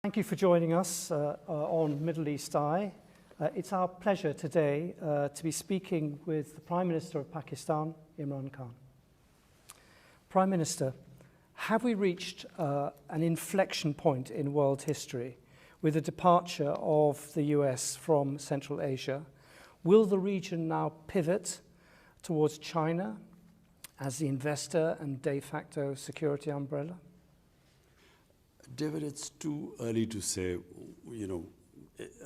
Thank you for joining us on Middle East Eye. It's our pleasure today to be speaking with the Prime Minister of Pakistan, Imran Khan. Prime Minister, have we reached an inflection point in world history with the departure of the US from Central Asia? Will the region now pivot towards China as the investor and de facto security umbrella? David, it's too early to say,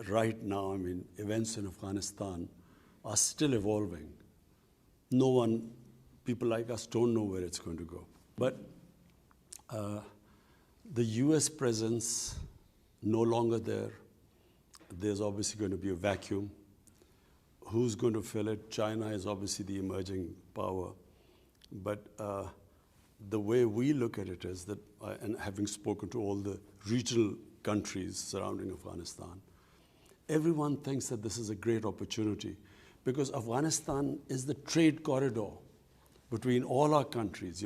right now, events in Afghanistan are still evolving. People like us don't know where it's going to go. But the US presence no longer there. There's obviously going to be a vacuum. Who's going to fill it? China is obviously the emerging power. But the way we look at it is that, and having spoken to all the regional countries surrounding Afghanistan, everyone thinks that this is a great opportunity because Afghanistan is the trade corridor between all our countries.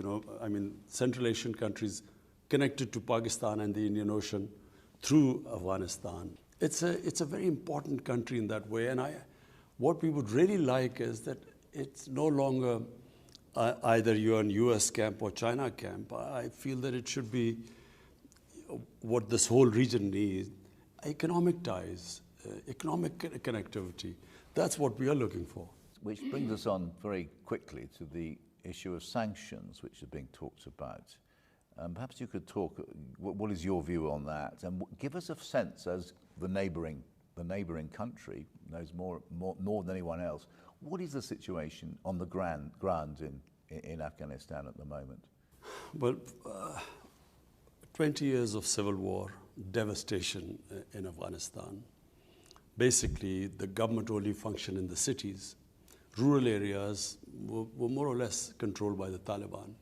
Central Asian countries connected to Pakistan and the Indian Ocean through Afghanistan. It's a very important country in that way. And what we would really like is that it's no longer either you're in US camp or China camp. I feel that it should be what this whole region needs, economic ties, economic connectivity. That's what we are looking for. Which brings us on very quickly to the issue of sanctions, which are being talked about. Perhaps you could talk, what is your view on that? And give us a sense, as the neighbouring country knows more than anyone else, what is the situation on the ground in Afghanistan at the moment? Well, 20 years of civil war, devastation in Afghanistan. Basically, the government only functioned in the cities. Rural areas were more or less controlled by the Taliban.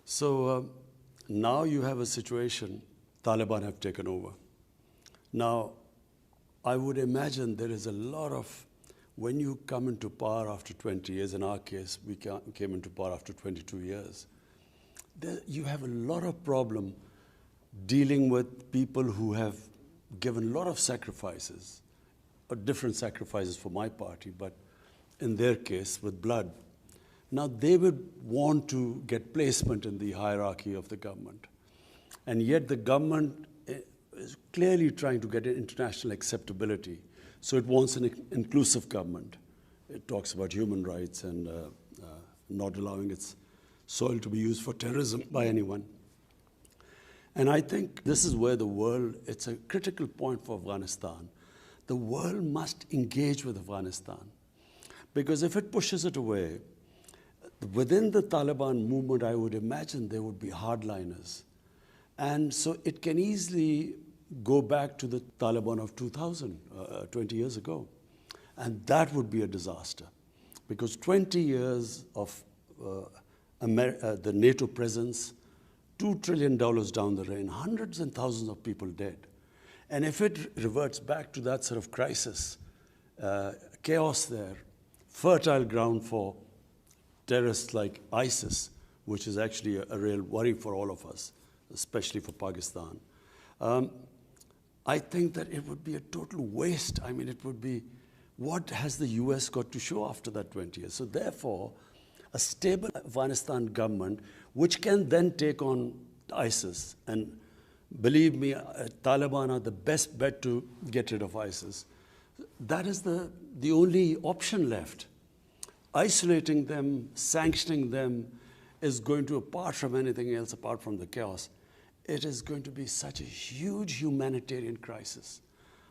So now you have a situation, Taliban have taken over. Now, I would imagine there is a lot of, when you come into power after 20 years, in our case, we came into power after 22 years, you have a lot of problem dealing with people who have given a lot of sacrifices, or different sacrifices for my party, but in their case, with blood. Now, they would want to get placement in the hierarchy of the government. And yet the government is clearly trying to get international acceptability. So it wants an inclusive government. It talks about human rights and not allowing its soil to be used for terrorism by anyone. And I think this is where the world, it's a critical point for Afghanistan. The world must engage with Afghanistan. Because if it pushes it away, within the Taliban movement, I would imagine there would be hardliners. And so it can easily go back to the Taliban of 2000, 20 years ago. And that would be a disaster. Because 20 years of the NATO presence, $2 trillion down the drain, hundreds and thousands of people dead. And if it reverts back to that sort of crisis, chaos there, fertile ground for terrorists like ISIS, which is actually a real worry for all of us, especially for Pakistan. I think that it would be a total waste. It would be, what has the US got to show after that 20 years? So therefore, a stable Afghanistan government, which can then take on ISIS, and believe me, Taliban are the best bet to get rid of ISIS. That is the only option left. Isolating them, sanctioning them is going to, apart from anything else, apart from the chaos, it is going to be such a huge humanitarian crisis.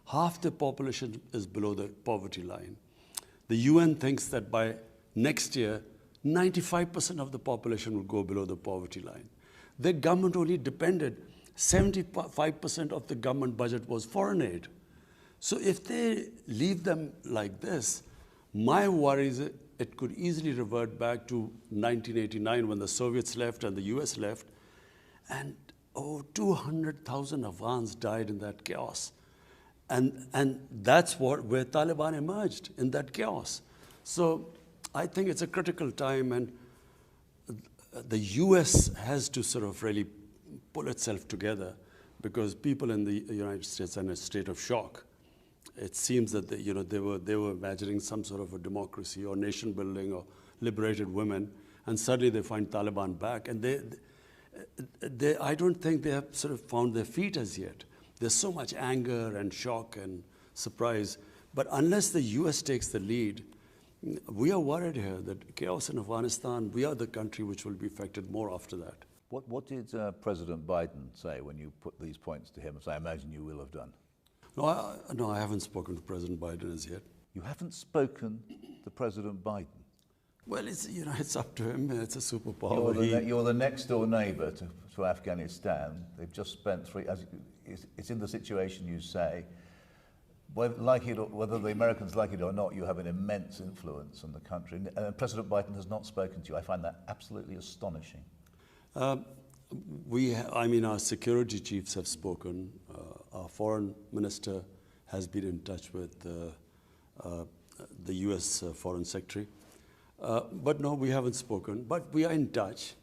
Half the population is below the poverty line. The UN thinks that by next year, 95% of the population will go below the poverty line. The government only depended, 75% of the government budget was foreign aid. So if they leave them like this, my worry is it could easily revert back to 1989 when the Soviets left and the US left. And 200,000 Afghans died in that chaos. And that's where Taliban emerged, in that chaos. So I think it's a critical time, and the US has to sort of really pull itself together, because people in the United States are in a state of shock. It seems that they were imagining some sort of a democracy or nation building or liberated women, and suddenly they find Taliban back, and I don't think they have sort of found their feet as yet. There's so much anger and shock and surprise, but unless the U.S. takes the lead, we are worried here that chaos in Afghanistan, we are the country which will be affected more after that. What did President Biden say when you put these points to him, as I imagine you will have done? No, I haven't spoken to President Biden as yet. You haven't spoken to President Biden? Well, it's up to him. It's a superpower. You're the next door neighbour to Afghanistan. They've just spent it's in the situation you say. Whether the Americans like it or not, you have an immense influence on the country. And President Biden has not spoken to you. I find that absolutely astonishing. Our security chiefs have spoken. Our foreign minister has been in touch with the U.S. Foreign Secretary. But no, we haven't spoken. But we are in touch.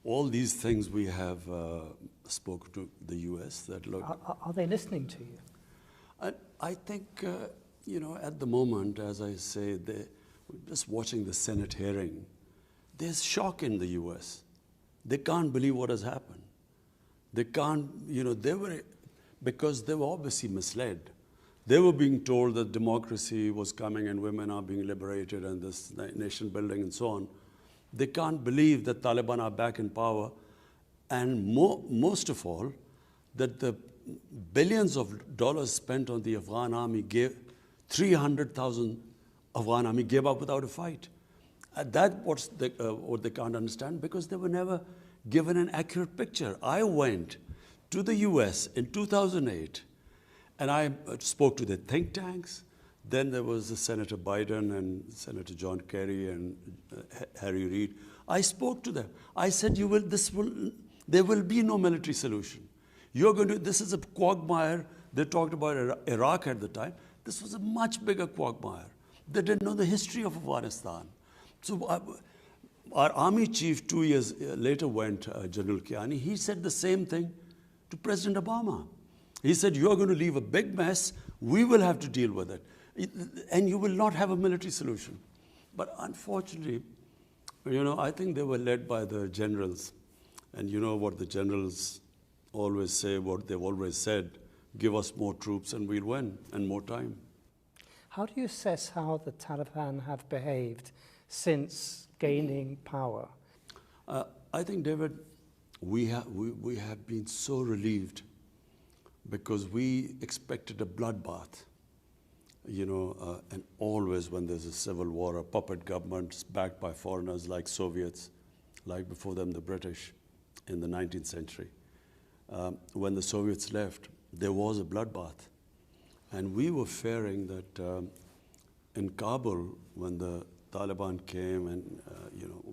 All these things we have spoken to the U.S. that look. Are they listening to you? I think, at the moment, as I say, just watching the Senate hearing, there's shock in the U.S. They can't believe what has happened. They can't, because they were obviously misled. They were being told that democracy was coming and women are being liberated and this nation building and so on. They can't believe that Taliban are back in power, and most of all, that the billions of dollars spent on the Afghan army 300,000 Afghan army gave up without a fight. That's what they can't understand, because they were never given an accurate picture. I went to the US in 2008 and I spoke to the think tanks. Then there was Senator Biden and Senator John Kerry and Harry Reid. I spoke to them. I said, there will be no military solution. This is a quagmire. They talked about Iraq at the time. This was a much bigger quagmire. They didn't know the history of Afghanistan. So our army chief 2 years later went, General Kiani, he said the same thing to President Obama. He said, you're going to leave a big mess, we will have to deal with it, and you will not have a military solution. But unfortunately, I think they were led by the generals. And you know what the generals always say, what they've always said, give us more troops and we'll win, and more time. How do you assess how the Taliban have behaved since gaining power? I think, David, we have been so relieved, because we expected a bloodbath, and always when there's a civil war, a puppet government backed by foreigners like Soviets, like before them the British in the 19th century. When the Soviets left, there was a bloodbath. And we were fearing that in Kabul, when the Taliban came and,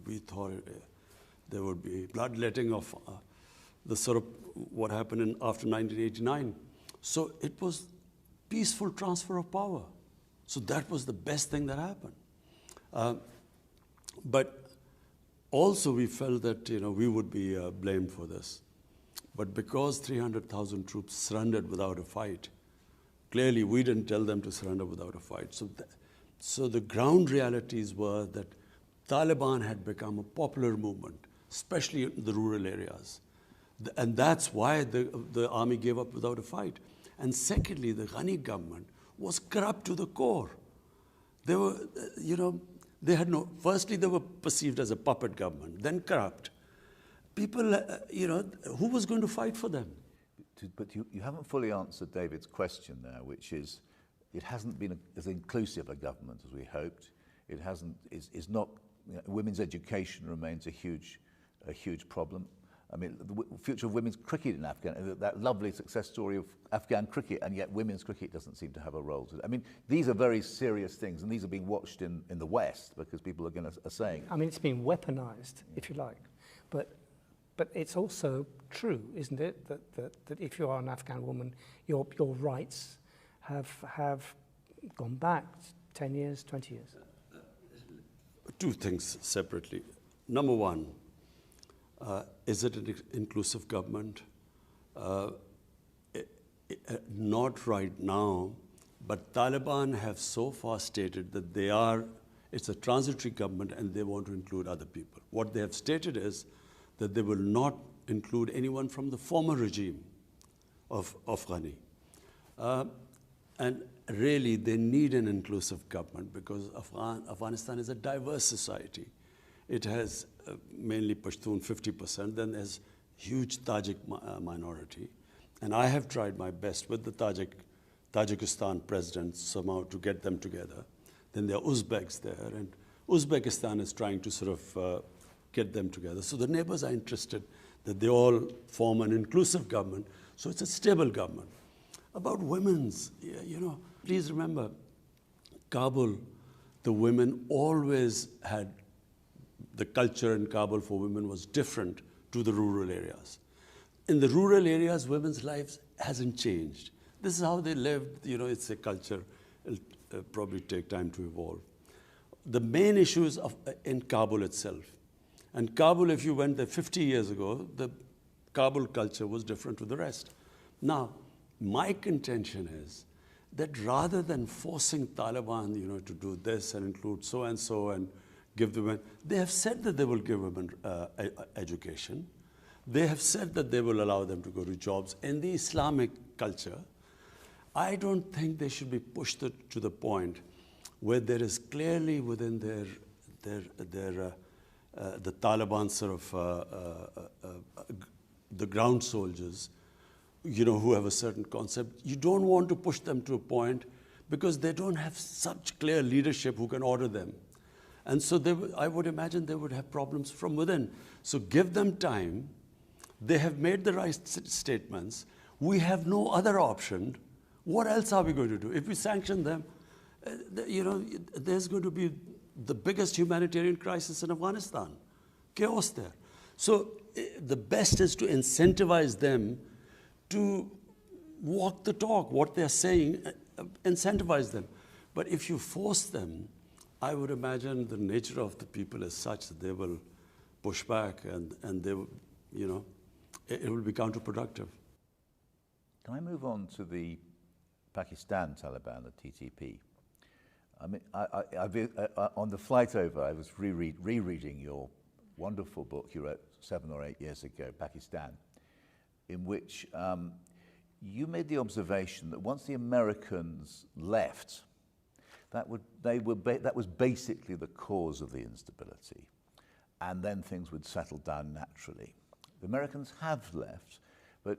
we thought there would be bloodletting of the sort of what happened after 1989. So it was peaceful transfer of power. So that was the best thing that happened. But also we felt that, we would be blamed for this. But because 300,000 troops surrendered without a fight, clearly we didn't tell them to surrender without a fight. So the ground realities were that Taliban had become a popular movement, especially in the rural areas. And that's why the army gave up without a fight. And secondly, the Ghani government was corrupt to the core. They were, firstly they were perceived as a puppet government, then corrupt. People, who was going to fight for them? But you haven't fully answered David's question there, which is, it hasn't been as inclusive a government as we hoped. It hasn't. Is not. Women's education remains a huge problem. I mean, the future of women's cricket in Afghanistan, that lovely success story of Afghan cricket, and yet women's cricket doesn't seem to have a role. I mean, these are very serious things, and these are being watched in the West because people are saying. I mean, it's been weaponized, if you like, but it's also true, isn't it, that if you are an Afghan woman, your rights have gone back 10 years, 20 years? Two things separately. Number one, is it an inclusive government? Not right now, but Taliban have so far stated that it's a transitory government and they want to include other people. What they have stated is that they will not include anyone from the former regime of Ghani. And really, they need an inclusive government because Afghanistan is a diverse society. It has mainly Pashtun, 50%, then there's huge Tajik minority. And I have tried my best with the Tajikistan president somehow to get them together. Then there are Uzbeks there, and Uzbekistan is trying to sort of get them together. So the neighbors are interested that they all form an inclusive government, so it's a stable government. About women's, please remember, Kabul, the women always had, the culture in Kabul for women was different to the rural areas. In the rural areas, women's lives hasn't changed. This is how they lived, it's a culture. It'll probably take time to evolve. The main issues in Kabul itself. And Kabul, if you went there 50 years ago, the Kabul culture was different to the rest. Now, my contention is that rather than forcing Taliban, to do this and include so and give the women, they have said that they will give women education. They have said that they will allow them to go to jobs. In the Islamic culture, I don't think they should be pushed to the point where there is clearly within the Taliban sort of the ground soldiers, who have a certain concept. You don't want to push them to a point because they don't have such clear leadership who can order them. And so I would imagine they would have problems from within. So give them time. They have made the right statements. We have no other option. What else are we going to do? If we sanction them, there's going to be the biggest humanitarian crisis in Afghanistan. Chaos there. So the best is to incentivize them to walk the talk, what they're saying, incentivize them. But if you force them, I would imagine the nature of the people is such that they will push back and they will, it will be counterproductive. Can I move on to the Pakistan Taliban, the TTP? I mean, on the flight over, I was rereading your wonderful book you wrote 7 or 8 years ago, Pakistan, in which you made the observation that once the Americans left, that was basically the cause of the instability, and then things would settle down naturally. The Americans have left, but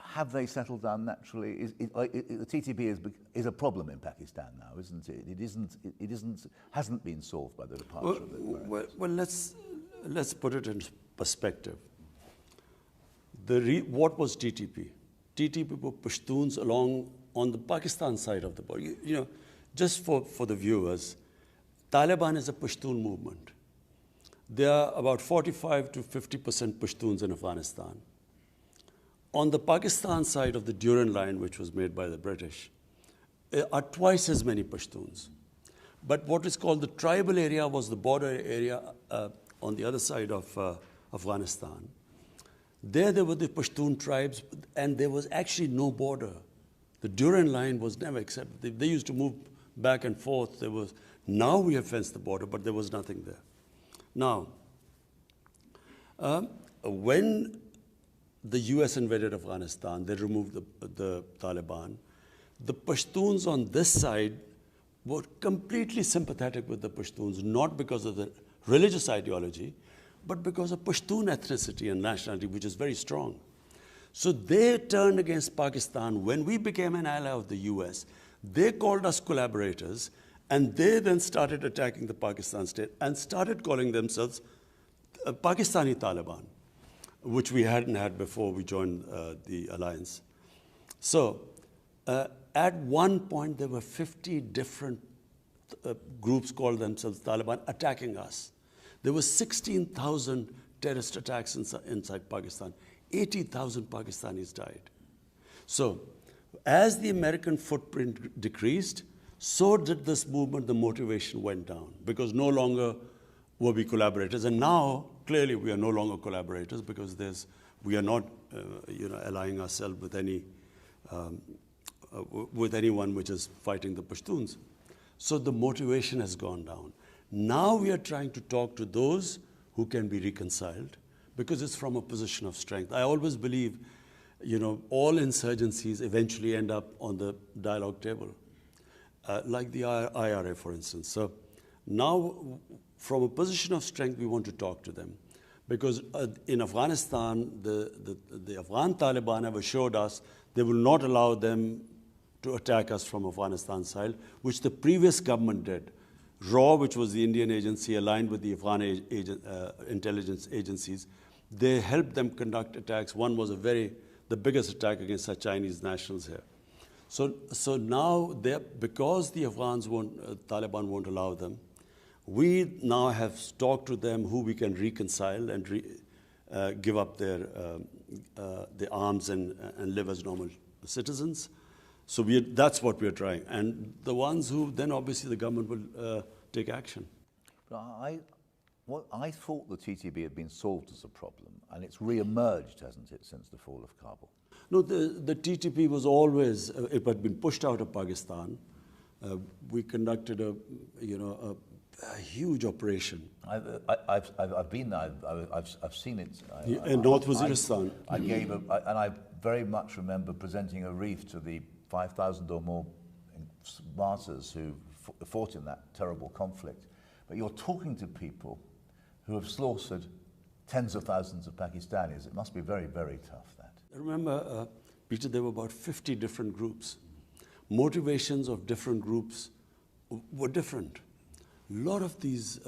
have they settled down naturally? The TTP is a problem in Pakistan now, isn't it? It hasn't been solved by the departure of the Americans. Well, let's put it in perspective. What was TTP? TTP were Pashtuns along on the Pakistan side of the border. Just for the viewers, Taliban is a Pashtun movement. There are about 45 to 50% Pashtuns in Afghanistan. On the Pakistan side of the Durand Line, which was made by the British, are twice as many Pashtuns. But what is called the tribal area was the border area on the other side of Afghanistan. There were the Pashtun tribes, and there was actually no border. The Durand Line was never accepted. They used to move back and forth. Now we have fenced the border, but there was nothing there. Now, when the US invaded Afghanistan, they removed the Taliban. The Pashtuns on this side were completely sympathetic with the Pashtuns, not because of the religious ideology, but because of Pashtun ethnicity and nationality, which is very strong. So they turned against Pakistan. When we became an ally of the US, they called us collaborators, and they then started attacking the Pakistan state and started calling themselves Pakistani Taliban, which we hadn't had before we joined the alliance. So at one point, there were 50 different groups called themselves Taliban attacking us. There were 16,000 terrorist attacks inside Pakistan. 80,000 Pakistanis died. So as the American footprint decreased, so did this movement. The motivation went down because no longer were we collaborators. And now, clearly, we are no longer collaborators because we are not allying ourselves with with anyone which is fighting the Pashtuns. So the motivation has gone down. Now we are trying to talk to those who can be reconciled, because it's from a position of strength. I always believe, all insurgencies eventually end up on the dialogue table, like the IRA, for instance. So now, from a position of strength, we want to talk to them. Because in Afghanistan, the Afghan Taliban have assured us they will not allow them to attack us from Afghanistan side, which the previous government did. RAW, which was the Indian agency aligned with the Afghan intelligence agencies, they helped them conduct attacks. One was the biggest attack against our Chinese nationals here. So now, because the Taliban won't allow them, we now have talked to them who we can reconcile and give up their arms and live as normal citizens. So that's what we're trying. And the ones who, then obviously the government will take action. But I thought the TTP had been solved as a problem, and it's re-emerged, hasn't it, since the fall of Kabul? No, the TTP was always, it had been pushed out of Pakistan. We conducted a huge operation. I've been there. I've seen it. In North Waziristan. And I very much remember presenting a wreath to the 5,000 or more martyrs who fought in that terrible conflict. But you're talking to people who have slaughtered tens of thousands of Pakistanis. It must be very, very tough, that. Remember, Peter, there were about 50 different groups. Motivations of different groups were different. A lot of these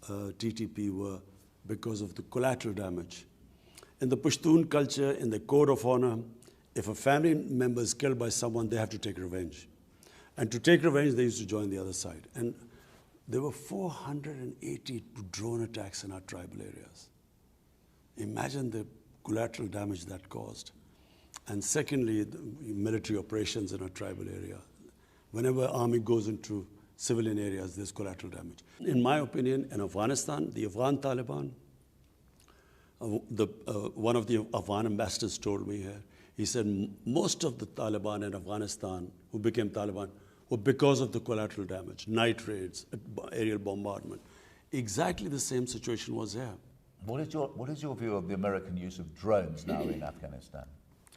TTP were because of the collateral damage. In the Pashtun culture, in the code of honor, if a family member is killed by someone, they have to take revenge. And to take revenge, they used to join the other side. And there were 480 drone attacks in our tribal areas. Imagine the collateral damage that caused. And secondly, the military operations in our tribal area. Whenever army goes into civilian areas, there's collateral damage. In my opinion, in Afghanistan, the Afghan Taliban, one of the Afghan ambassadors told me here, he said most of the Taliban in Afghanistan who became Taliban were because of the collateral damage, night raids, aerial bombardment. Exactly the same situation was here. What is your view of the American use of drones now in Afghanistan?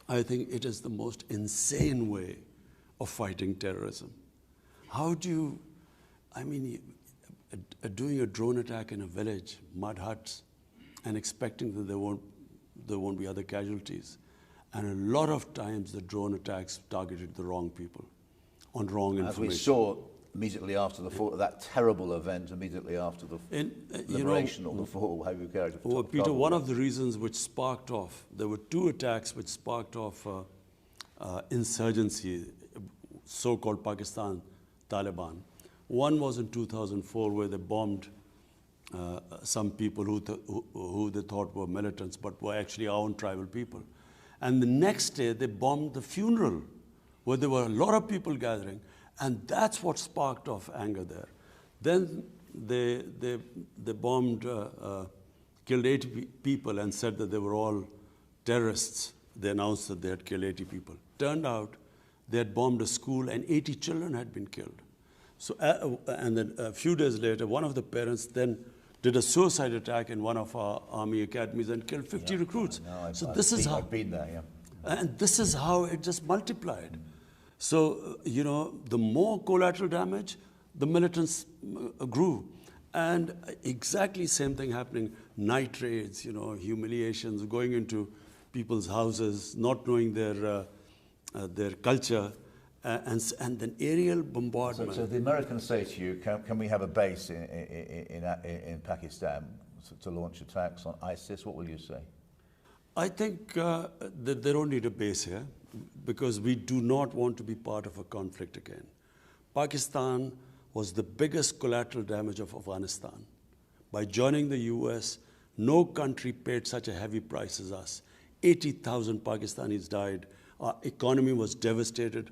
I think it is the most insane way of fighting terrorism. How do you, doing a drone attack in a village, mud huts, and expecting that there won't be other casualties. And a lot of times the drone attacks targeted the wrong people on wrong information. As we saw immediately after the fall, that terrible event immediately after the liberation or the fall, how you carried it. Well, Peter, one of the reasons which sparked off, there were two attacks which sparked off insurgency, so-called Pakistan Taliban. One was in 2004 where they bombed some people who they thought were militants but were actually our own tribal people. And the next day they bombed the funeral where there were a lot of people gathering, and that's what sparked off anger there. Then they bombed, killed 80 people and said that they were all terrorists. They announced that they had killed 80 people. Turned out they had bombed a school and 80 children had been killed. So, and then a few days later, one of the parents then did a suicide attack in one of our army academies and killed 50 recruits. So this is how I've been there, yeah. And this is how it just multiplied. So, the more collateral damage, the militants grew. And exactly same thing happening, night raids, humiliations, going into people's houses, not knowing their culture, and then aerial bombardment. So the Americans say to you, can we have a base in Pakistan to launch attacks on ISIS? What will you say? I think that they don't need a base here because we do not want to be part of a conflict again. Pakistan was the biggest collateral damage of Afghanistan. By joining the US, no country paid such a heavy price as us. 80,000 Pakistanis died. Our economy was devastated.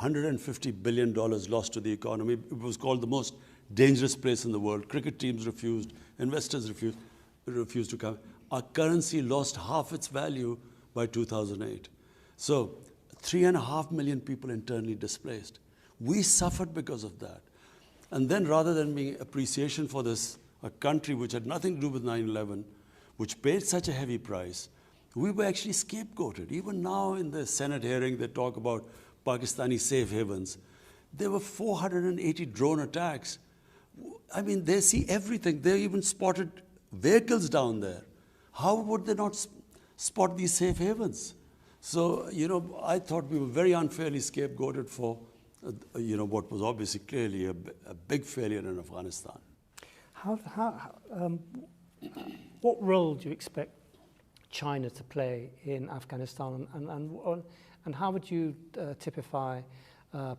$150 billion lost to the economy. It was called the most dangerous place in the world. Cricket teams refused. Investors refused to come. Our currency lost half its value by 2008. So 3.5 million people internally displaced. We suffered because of that. And then rather than being appreciation for this, a country which had nothing to do with 9/11, which paid such a heavy price, we were actually scapegoated. Even now in the Senate hearing, they talk about Pakistani safe havens. There were 480 drone attacks. I mean, they see everything. They even spotted vehicles down there. How would they not spot these safe havens? So, I thought we were very unfairly scapegoated for, what was obviously clearly a big failure in Afghanistan. What role do you expect China to play in Afghanistan, and how would you typify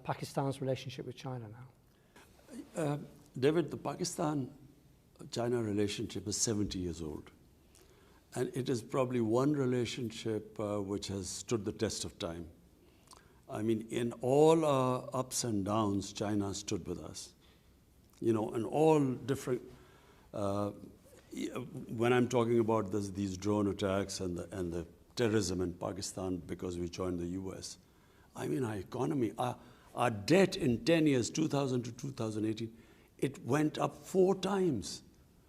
Pakistan's relationship with China now? David, the Pakistan-China relationship is 70 years old. And it is probably one relationship which has stood the test of time. I mean, in all our ups and downs, China stood with us. In all different, when I'm talking about these drone attacks and the terrorism in Pakistan because we joined the US, I mean, our economy, our debt in 10 years, 2000 to 2018, it went up 4 times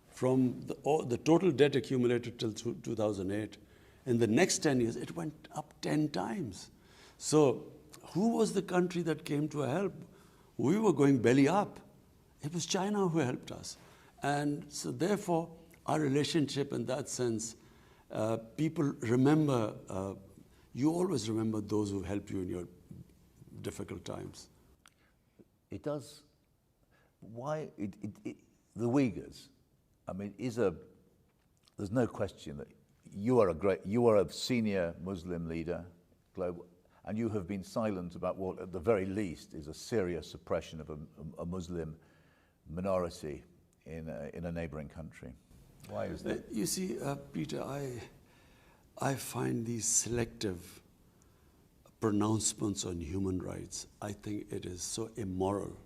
from the total debt accumulated till 2008. In the next 10 years, it went up 10 times. So who was the country that came to help? We were going belly up. It was China who helped us. And so therefore, our relationship in that sense, people remember, you always remember those who helped you in your difficult times. It does. Why the Uyghurs? I mean, there's no question that you are a senior Muslim leader, global, and you have been silent about what, at the very least, is a serious suppression of a Muslim minority in a neighboring country. Why is that? You see, Peter, I find these selective pronouncements on human rights, I think it is so immoral.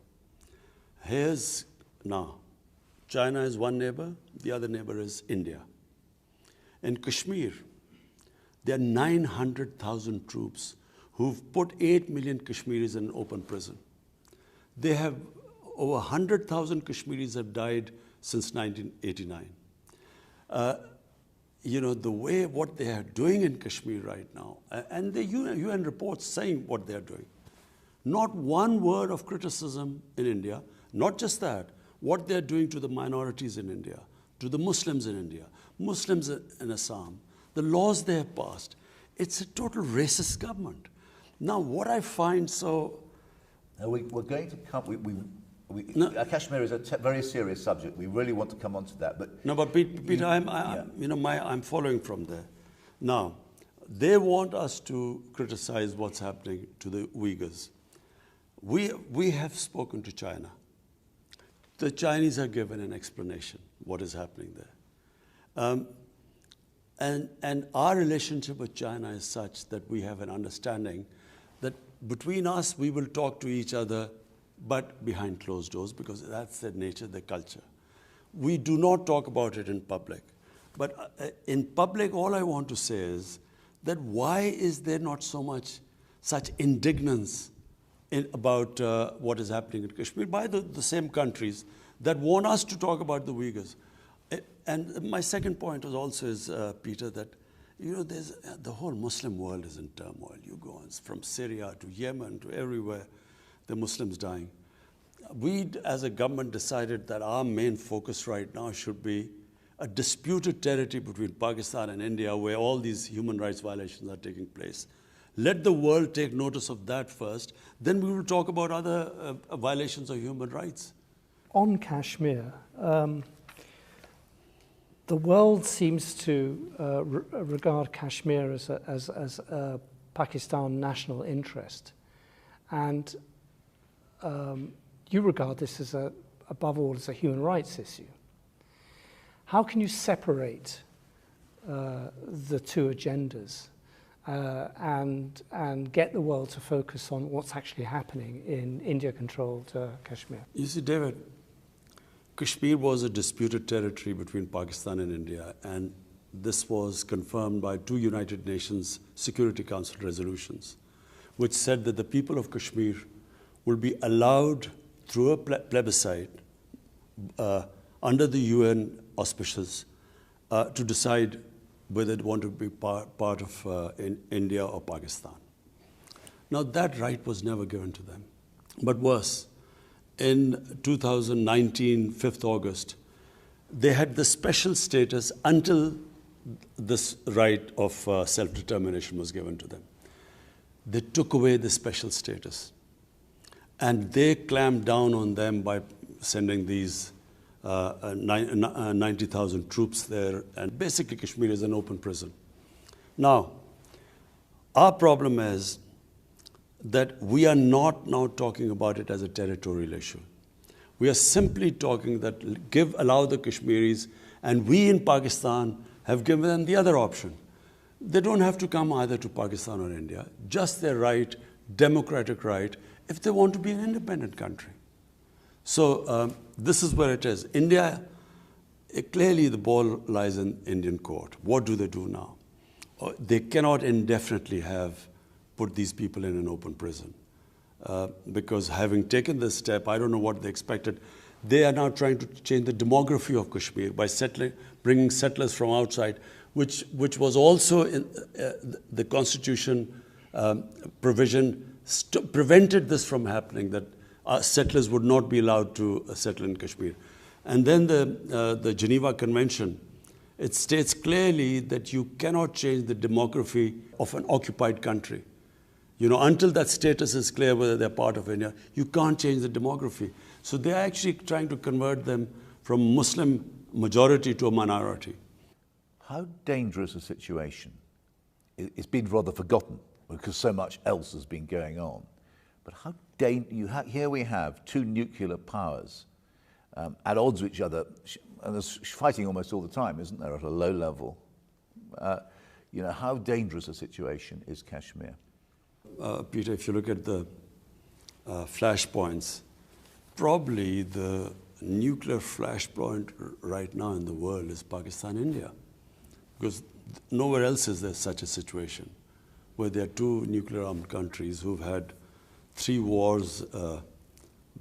Now, China is one neighbor, the other neighbor is India. In Kashmir, there are 900,000 troops who've put 8 million Kashmiris in open prison. They have over 100,000 Kashmiris have died since 1989. The way what they are doing in Kashmir right now, and the UN reports saying what they are doing. Not one word of criticism in India, not just that, what they're doing to the minorities in India, to the Muslims in India, Muslims in Assam, the laws they have passed. It's a total racist government. Now, what I find so... Now we're going to come... Kashmir is a very serious subject. We really want to come on to that. But Peter, I'm following from there. Now, they want us to criticize what's happening to the Uyghurs. We have spoken to China. The Chinese have given an explanation what is happening there. And our relationship with China is such that we have an understanding that between us, we will talk to each other, but behind closed doors, because that's their nature, their culture. We do not talk about it in public. But in public, all I want to say is that why is there not such indignance about what is happening in Kashmir by the same countries that want us to talk about the Uyghurs? And my second point was also Peter, that the whole Muslim world is in turmoil. You go on from Syria to Yemen to everywhere, the Muslims dying. We, as a government, decided that our main focus right now should be a disputed territory between Pakistan and India where all these human rights violations are taking place. Let the world take notice of that first, then we will talk about other violations of human rights. On Kashmir, the world seems to regard Kashmir as a Pakistan national interest. And you regard this as above all as a human rights issue. How can you separate the two agendas and get the world to focus on what's actually happening in India-controlled Kashmir? You see, David, Kashmir was a disputed territory between Pakistan and India, and this was confirmed by 2 United Nations Security Council resolutions, which said that the people of Kashmir will be allowed through a plebiscite under the UN auspices to decide whether they want to be part of India or Pakistan. Now, that right was never given to them. But worse, in 2019, 5th August, they had the special status until this right of self-determination was given to them. They took away the special status. And they clamped down on them by sending these 90,000 troops there. And basically, Kashmir is an open prison. Now, our problem is that we are not now talking about it as a territorial issue. We are simply talking that allow the Kashmiris, and we in Pakistan have given them the other option. They don't have to come either to Pakistan or India, just their right, democratic right, if they want to be an independent country. So this is where it is. India, clearly the ball lies in Indian court. What do they do now? They cannot indefinitely have put these people in an open prison. Because having taken this step, I don't know what they expected. They are now trying to change the demography of Kashmir by bringing settlers from outside, which was also in the constitution provision prevented this from happening, that settlers would not be allowed to settle in Kashmir. And then the Geneva Convention, it states clearly that you cannot change the demography of an occupied country. You know, until that status is clear whether they're part of India, you can't change the demography. So they're actually trying to convert them from Muslim majority to a minority. How dangerous a situation? It's been rather forgotten because so much else has been going on. But how here we have 2 nuclear powers at odds with each other, and there's fighting almost all the time, isn't there, at a low level? You know, how dangerous a situation is Kashmir? Peter, if you look at the flashpoints, probably the nuclear flashpoint right now in the world is Pakistan, India. Because nowhere else is there such a situation where there are 2 nuclear-armed countries who've had 3 wars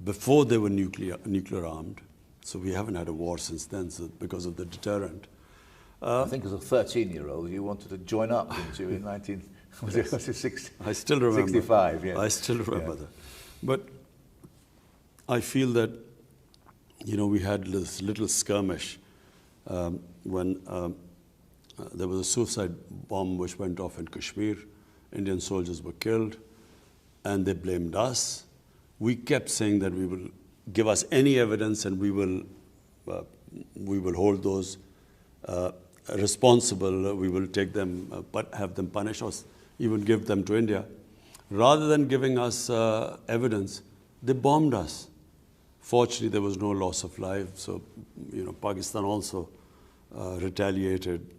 before they were nuclear-armed. So we haven't had a war since then because of the deterrent. I think as a 13-year-old, you wanted to join up, didn't you, in 1960? I still remember. 65, yeah. I still remember that. But I feel that, you know, we had this little skirmish when there was a suicide bomb which went off in Kashmir. Indian soldiers were killed, and they blamed us. We kept saying that we will give us any evidence, and we will hold those responsible. We will take them, have them punished, or even give them to India. Rather than giving us evidence, they bombed us. Fortunately, there was no loss of life. So, you know, Pakistan also retaliated,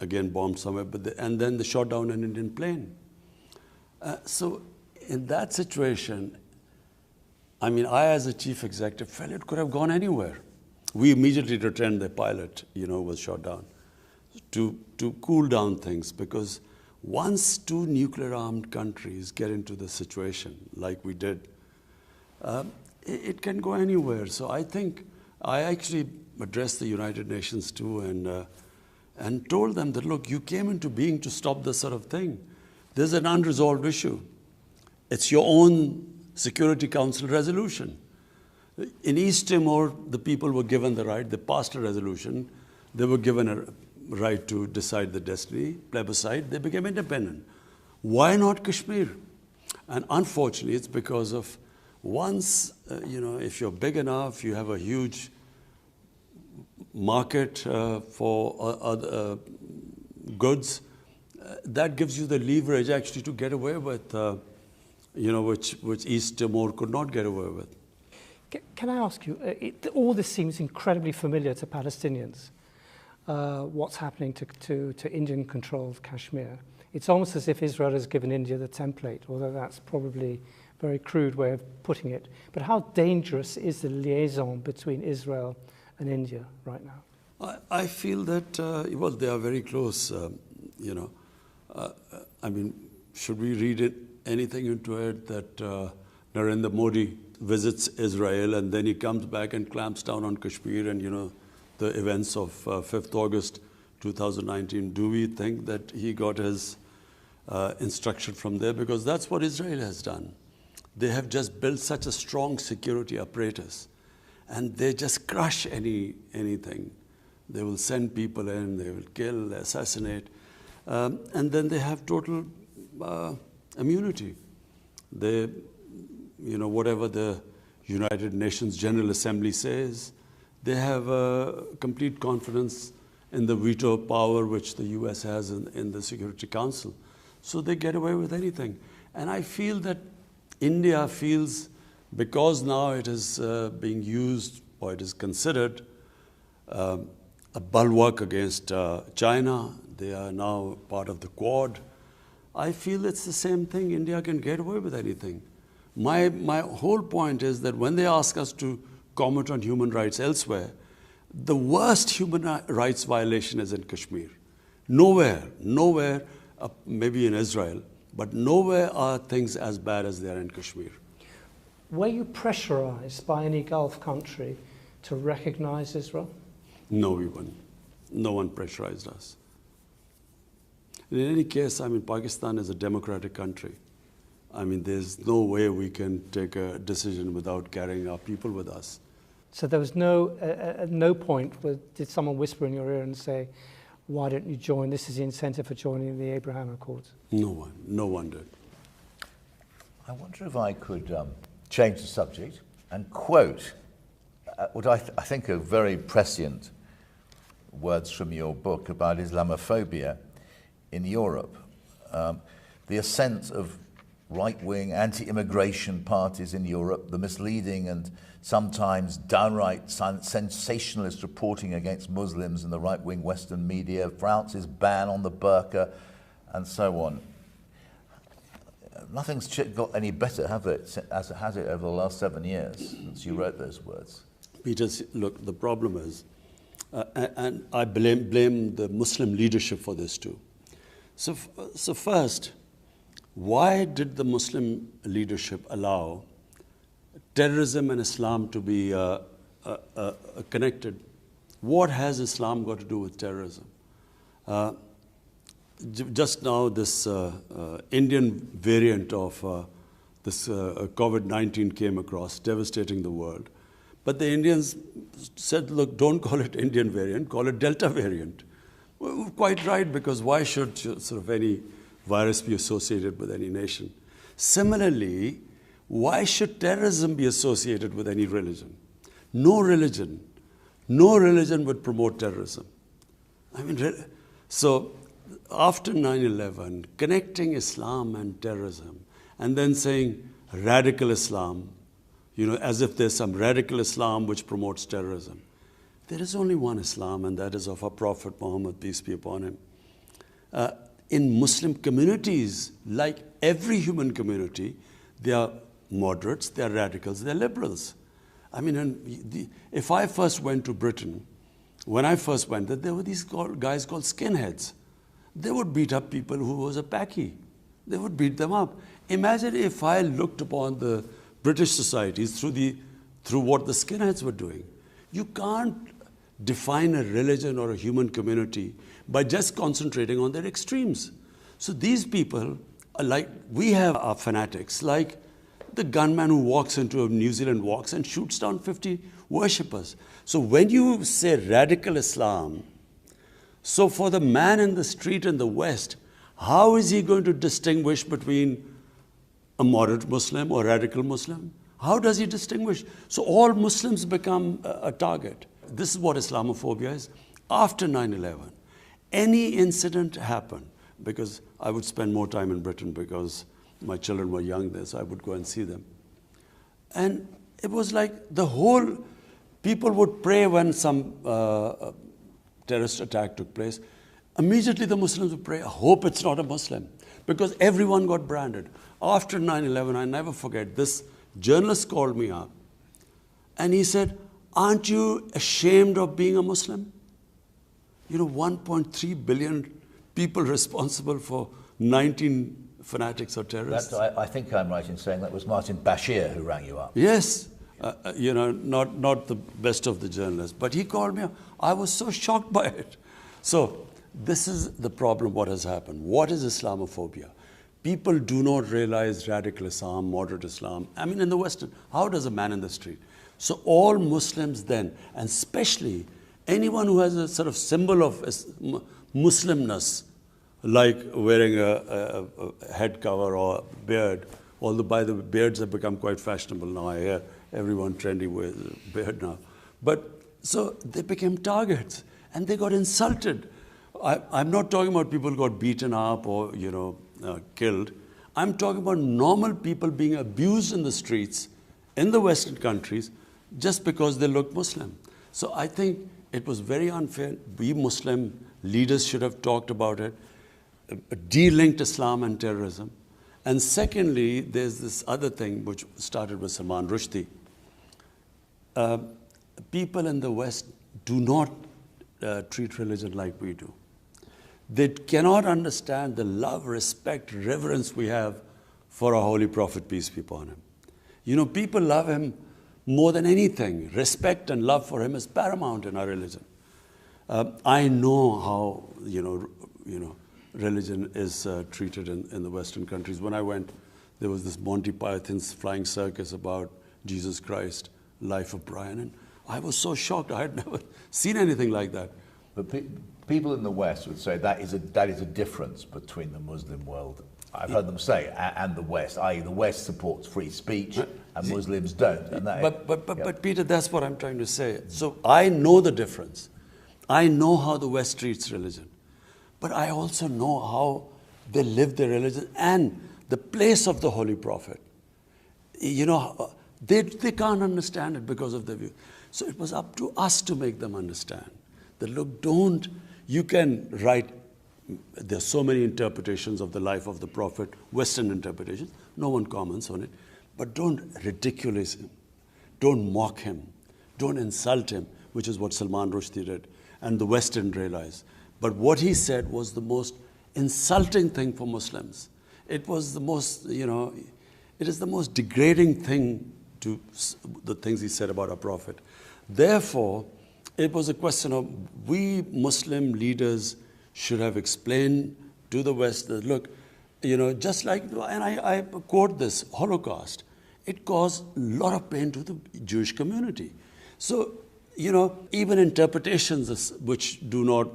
again bombed somewhere, and then they shot down an Indian plane. So in that situation, I mean, I as a chief executive felt it could have gone anywhere. We immediately returned the pilot, you know, was shot down to cool down things, because once 2 nuclear-armed countries get into the situation like we did, it can go anywhere. So I think I actually addressed the United Nations too, and told them that, look, you came into being to stop this sort of thing. There's an unresolved issue. It's your own Security Council resolution. In East Timor, the people were given the right. They passed a resolution. They were given a right to decide the destiny, plebiscite. They became independent. Why not Kashmir? And unfortunately, it's because of once, you know, if you're big enough, you have a huge market for other goods, that gives you the leverage actually to get away with, you know, which East Timor could not get away with. Can I ask you, all this seems incredibly familiar to Palestinians, what's happening to Indian-controlled Kashmir. It's almost as if Israel has given India the template, although that's probably a very crude way of putting it. But how dangerous is the liaison between Israel and India right now? I feel that, well, they are very close, you know. I mean, should we read anything into it that Narendra Modi visits Israel and then he comes back and clamps down on Kashmir and, you know, the events of 5th August 2019? Do we think that he got his instruction from there? Because that's what Israel has done. They have just built such a strong security apparatus and they just crush anything. They will send people in, they will kill, assassinate, and then they have total immunity. They, you know, whatever the United Nations General Assembly says, they have complete confidence in the veto power which the US has in the Security Council. So they get away with anything. And I feel that India feels, because now it is being used, or it is considered a bulwark against China. They are now part of the Quad. I feel it's the same thing. India can get away with anything. My whole point is that when they ask us to comment on human rights elsewhere, the worst human rights violation is in Kashmir. Nowhere, maybe in Israel, but nowhere are things as bad as they are in Kashmir. Were you pressurized by any Gulf country to recognize Israel? No, we weren't. No one pressurized us. In any case, I mean, Pakistan is a democratic country. I mean, there's no way we can take a decision without carrying our people with us. So there was no, at no point did someone whisper in your ear and say, why don't you join? This is the incentive for joining the Abraham Accords. No one did. I wonder if I could change the subject and quote what I think are very prescient words from your book about Islamophobia in Europe. The ascent of right-wing anti-immigration parties in Europe, the misleading and sometimes downright sensationalist reporting against Muslims in the right-wing Western media, France's ban on the burqa, and so on. Nothing's got any better, have it, as it has it over the last 7 years since you wrote those words? Peter, look, the problem is, and I blame the Muslim leadership for this too. So first, why did the Muslim leadership allow terrorism and Islam to be connected? What has Islam got to do with terrorism? Just now, this Indian variant of this COVID-19 came across, devastating the world. But the Indians said, look, don't call it Indian variant, call it Delta variant. Well, quite right, because why should sort of any virus be associated with any nation? Similarly, why should terrorism be associated with any religion? No religion would promote terrorism. I mean, so after 9/11, connecting Islam and terrorism, and then saying radical Islam, you know, as if there's some radical Islam which promotes terrorism. There is only one Islam, and that is of our Prophet Muhammad, peace be upon him. In Muslim communities, like every human community, they are moderates, they are radicals, they are liberals. I mean, if I first went to Britain, when I first went there were these guys called skinheads. They would beat up people who was a Paki. They would beat them up. Imagine if I looked upon the British societies through what the skinheads were doing. You can't define a religion or a human community by just concentrating on their extremes. So these people are like, we have our fanatics, like the gunman who walks into New Zealand walks and shoots down 50 worshippers. So when you say radical Islam, so for the man in the street in the West, how is he going to distinguish between a moderate Muslim or radical Muslim? How does he distinguish? So all Muslims become a target. This is what Islamophobia is. After 9/11, any incident happened, because I would spend more time in Britain because my children were young there, so I would go and see them. And it was like people would pray when some terrorist attack took place. Immediately the Muslims would pray, I hope it's not a Muslim, because everyone got branded. After 9/11, I never forget, this journalist called me up and he said, aren't you ashamed of being a Muslim? 1.3 billion people responsible for 19 fanatics or terrorists. I think I'm right in saying that was Martin Bashir who rang you up. Yes, not the best of the journalists, but he called me up. I was so shocked by it. So this is the problem, what has happened. What is Islamophobia? People do not realize radical Islam, moderate Islam. I mean, in the Western, how does a man in the street? So all Muslims then, and especially anyone who has a sort of symbol of Muslimness, like wearing a head cover or a beard, although by the way, beards have become quite fashionable now. I hear everyone trendy wears a beard now. But so they became targets and they got insulted. I'm not talking about people who got beaten up or, killed. I'm talking about normal people being abused in the streets in the Western countries just because they look Muslim. So I think it was very unfair. We Muslim leaders should have talked about it, de-linked Islam and terrorism. And secondly, there's this other thing which started with Salman Rushdie. People in the West do not treat religion like we do. They cannot understand the love, respect, reverence we have for our holy prophet, peace be upon him. People love him more than anything. Respect and love for him is paramount in our religion. I know how, religion is treated in the Western countries. When I went, there was this Monty Python's flying circus about Jesus Christ, Life of Brian, and I was so shocked. I had never seen anything like that. But people in the West would say that is a difference between the Muslim world. I've heard them say, and the West, i.e. the West supports free speech and Muslims don't. And But Peter, that's what I'm trying to say. So I know the difference. I know how the West treats religion. But I also know how they live their religion and the place of the Holy Prophet. They can't understand it because of their view. So it was up to us to make them understand that, look, you can write, there's so many interpretations of the life of the Prophet, Western interpretations, no one comments on it, but don't ridiculous him, don't mock him, don't insult him, which is what Salman Rushdie did, and the West didn't realize. But what he said was the most insulting thing for Muslims. It was the most, it is the most degrading thing to the things he said about our Prophet. Therefore, it was a question of we Muslim leaders should have explained to the West that, look, just like, and I quote this, Holocaust, it caused a lot of pain to the Jewish community. So, even interpretations which do not,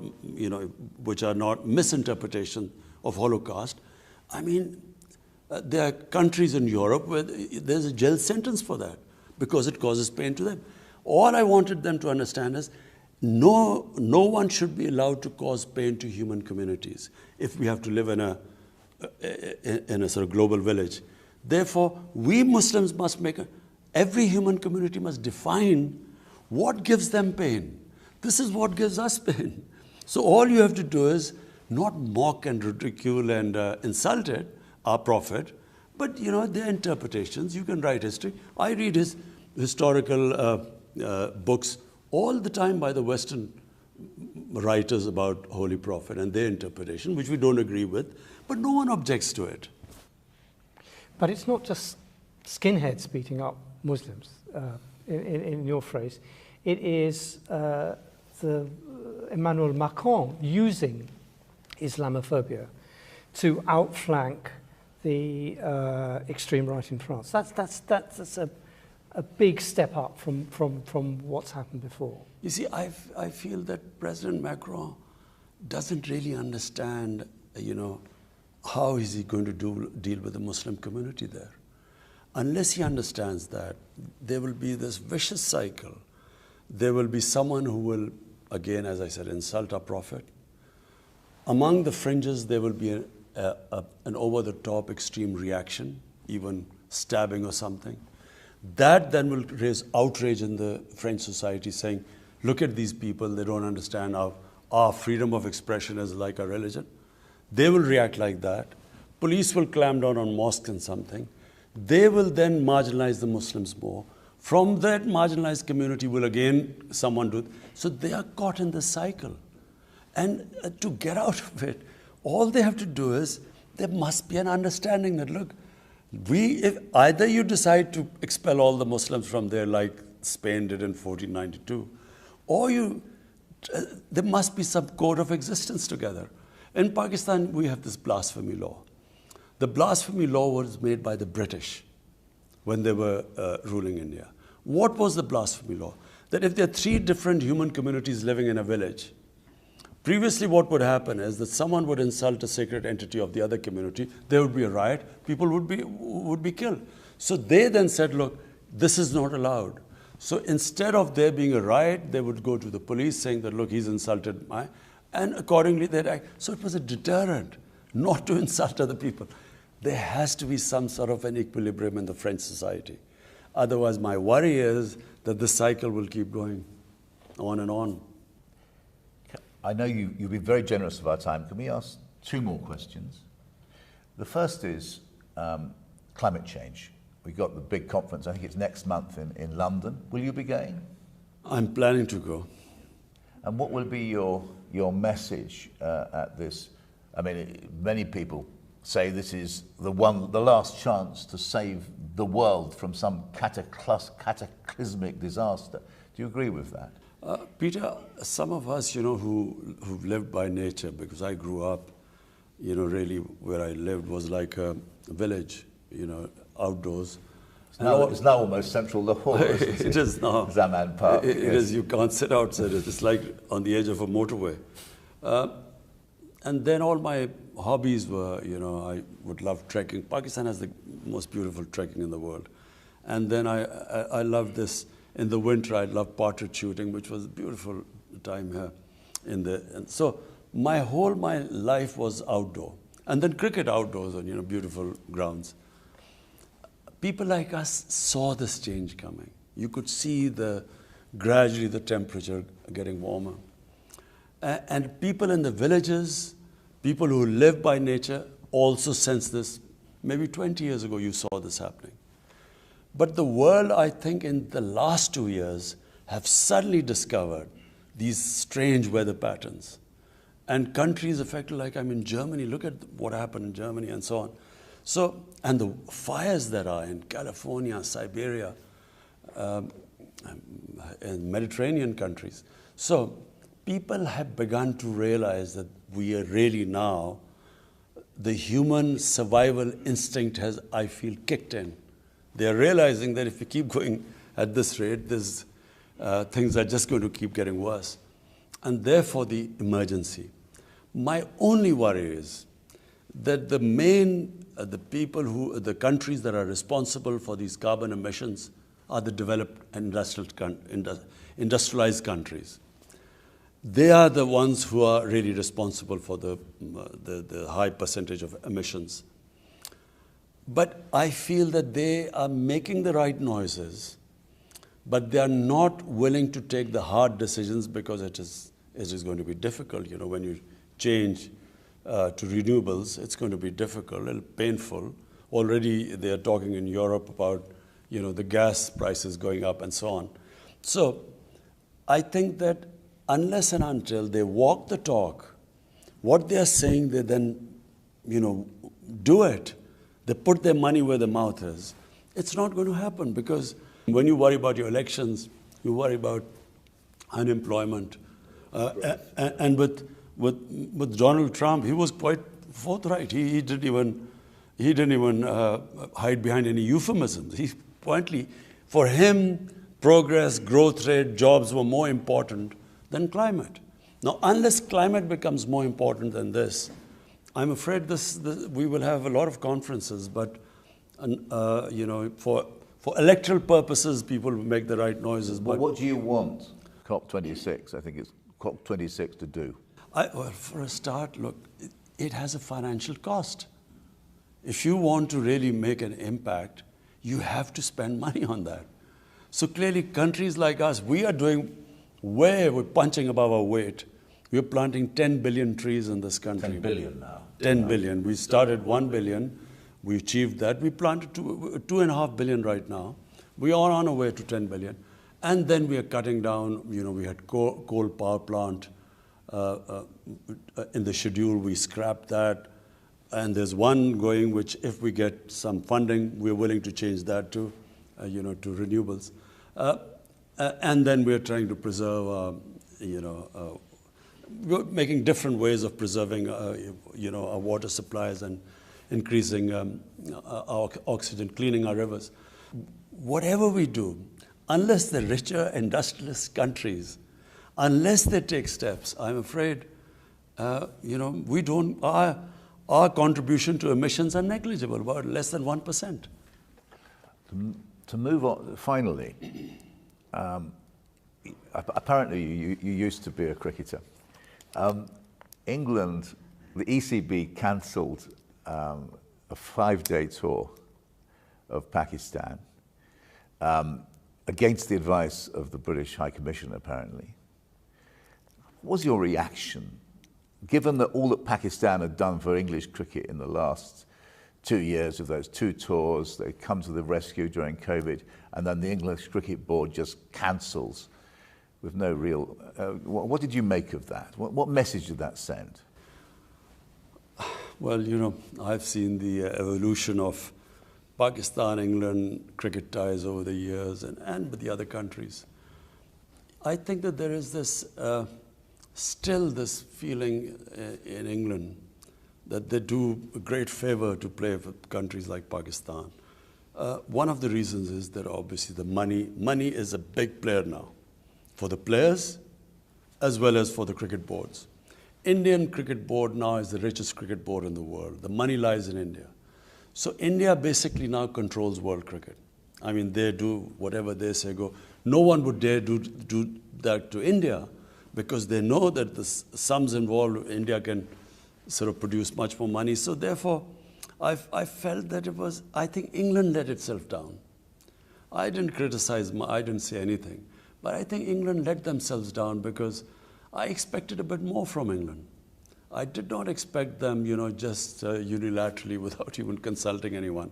which are not misinterpretation of Holocaust, I mean, there are countries in Europe where there's a jail sentence for that because it causes pain to them. All I wanted them to understand is no one should be allowed to cause pain to human communities if we have to live in a sort of global village. Therefore, we Muslims must every human community must define what gives them pain. This is what gives us pain. So all you have to do is not mock and ridicule and insult it, our Prophet, but their interpretations. You can write history. I read his historical books all the time by the Western writers about Holy Prophet and their interpretation, which we don't agree with, but no one objects to it. But it's not just skinheads beating up Muslims, in your phrase. It is Emmanuel Macron using Islamophobia to outflank the extreme right in France. That's a big step up from what's happened before. You see, I feel that President Macron doesn't really understand, how is he going to deal with the Muslim community there. Unless he understands that, there will be this vicious cycle. There will be someone who will, again, as I said, insult our Prophet. Among the fringes, there will be an over-the-top extreme reaction, even stabbing or something. That then will raise outrage in the French society, saying, look at these people, they don't understand our freedom of expression is like our religion. They will react like that. Police will clamp down on mosques and something. They will then marginalize the Muslims more. From that marginalized community will again someone do it. So they are caught in this cycle. And to get out of it, all they have to do is, there must be an understanding that, look, if either you decide to expel all the Muslims from there like Spain did in 1492, or there must be some code of existence together. In Pakistan, we have this blasphemy law. The blasphemy law was made by the British when they were ruling India. What was the blasphemy law? That if there are 3 different human communities living in a village, previously what would happen is that someone would insult a sacred entity of the other community, there would be a riot, people would be killed. So they then said, look, this is not allowed. So instead of there being a riot, they would go to the police saying that, look, he's insulted my, and accordingly they'd act. So it was a deterrent not to insult other people. There has to be some sort of an equilibrium in the French society. Otherwise, my worry is that this cycle will keep going on and on. I know you've been very generous of our time. Can we ask 2 more questions? The first is climate change. We've got the big conference, I think it's next month in London. Will you be going? I'm planning to go. And what will be your message at this? I mean, many people say this is the last chance to save the world from some cataclysmic disaster. Do you agree with that? Peter, some of us, who've lived by nature, because I grew up, really where I lived was like a village, outdoors. It's now almost central Lahore. It is now. Zaman Park. It is. You can't sit outside it. It's like on the edge of a motorway. And then all my hobbies were, I would love trekking. Pakistan has the most beautiful trekking in the world. And then I loved this. In the winter, I loved partridge shooting, which was a beautiful time here. And so my life was outdoor. And then cricket outdoors on, beautiful grounds. People like us saw this change coming. You could see gradually the temperature getting warmer. And people in the villages, people who live by nature, also sense this. Maybe 20 years ago, you saw this happening. But the world, I think, in the last 2 years, have suddenly discovered these strange weather patterns. And countries affected, like I'm in Germany, look at what happened in Germany and so on. So, and the fires that are in California, Siberia, and Mediterranean countries. So, people have begun to realize that we are really now, the human survival instinct has, I feel, kicked in. They are realizing that if we keep going at this rate, things are just going to keep getting worse. And therefore, the emergency. My only worry is that the countries that are responsible for these carbon emissions are the developed industrialized countries. They are the ones who are really responsible for the high percentage of emissions. But I feel that they are making the right noises, but they are not willing to take the hard decisions because it is going to be difficult. When you change to renewables, it's going to be difficult, a little painful. Already they are talking in Europe about, the gas prices going up and so on. So I think that unless and until they walk the talk, what they are saying, they then, do it. They put their money where their mouth is. It's not going to happen because when you worry about your elections, you worry about unemployment. And with Donald Trump, he was quite forthright. He didn't even hide behind any euphemisms. For him, progress, growth rate, jobs were more important than climate. Now, unless climate becomes more important than this, I'm afraid we will have a lot of conferences, but for electoral purposes, people will make the right noises. But what do you want COP26? I think it's COP26 to do. Well, for a start, look, it has a financial cost. If you want to really make an impact, you have to spend money on that. So clearly, countries like us, we're punching above our weight. We're planting 10 billion trees in this country. 10 billion now. 10 billion. We started 1 billion. We achieved that. We planted 2.5 billion right now. We are on our way to 10 billion. And then we are cutting down, we had coal power plant in the schedule. We scrapped that. And there's one going which, if we get some funding, we're willing to change that to, to renewables. And then we're trying to preserve, we're making different ways of preserving, our water supplies and increasing our oxygen, cleaning our rivers. Whatever we do, unless the richer industrialist countries, unless they take steps, I'm afraid, we don't, our contribution to emissions are negligible, about less than 1%. To move on, finally, apparently you used to be a cricketer. England, the ECB cancelled a 5-day tour of Pakistan against the advice of the British High Commissioner, apparently. What was your reaction, given that all that Pakistan had done for English cricket in the last 2 years of those 2 tours, they come to the rescue during COVID, and then the English Cricket Board just cancels with no real... what did you make of that? What message did that send? Well, I've seen the evolution of Pakistan-England cricket ties over the years and with the other countries. I think that there is this, still this feeling in England that they do a great favor to play for countries like Pakistan. One of the reasons is that obviously the money is a big player now for the players as well as for the cricket boards. Indian cricket board now is the richest cricket board in the world. The money lies in India. So India basically now controls world cricket. I mean, they do whatever they say go. No one would dare do that to India because they know that the sums involved, India can sort of produce much more money. So therefore, I felt that I think England let itself down. I didn't criticize, I didn't say anything. But I think England let themselves down because I expected a bit more from England. I did not expect them, just unilaterally without even consulting anyone.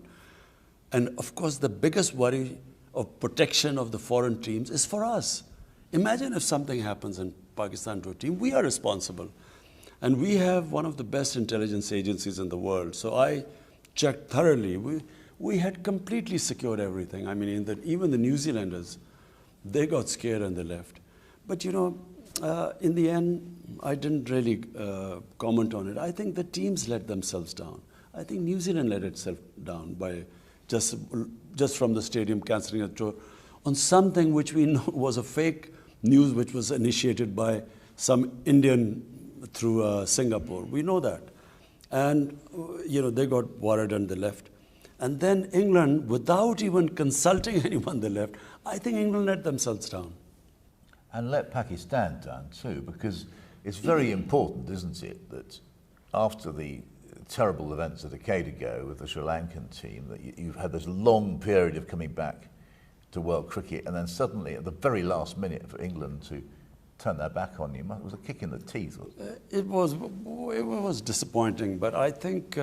And of course, the biggest worry of protection of the foreign teams is for us. Imagine if something happens in Pakistan to a team, we are responsible. And we have one of the best intelligence agencies in the world. So I checked thoroughly. We had completely secured everything. I mean, even the New Zealanders, they got scared and they left. But in the end, I didn't really comment on it. I think the teams let themselves down. I think New Zealand let itself down by just from the stadium cancelling a tour on something which we know was a fake news which was initiated by some Indian through Singapore. We know that. And, they got worried and they left. And then England, without even consulting anyone, they left. I think England let themselves down. And let Pakistan down too, because it's very important, isn't it, that after the terrible events a decade ago with the Sri Lankan team, that you've had this long period of coming back to world cricket, and then suddenly at the very last minute for England to turn their back on you, it was a kick in the teeth. It was disappointing, but I think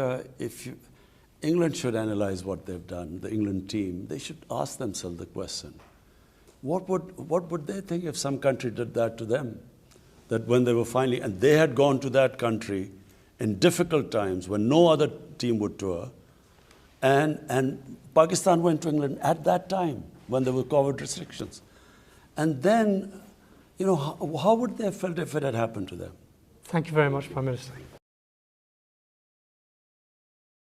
England should analyze what they've done, the England team. They should ask themselves the question. What would they think if some country did that to them? That when they were finally, and they had gone to that country in difficult times when no other team would tour, and Pakistan went to England at that time when there were COVID restrictions. And then, how would they have felt if it had happened to them? Thank you very much, Prime Minister.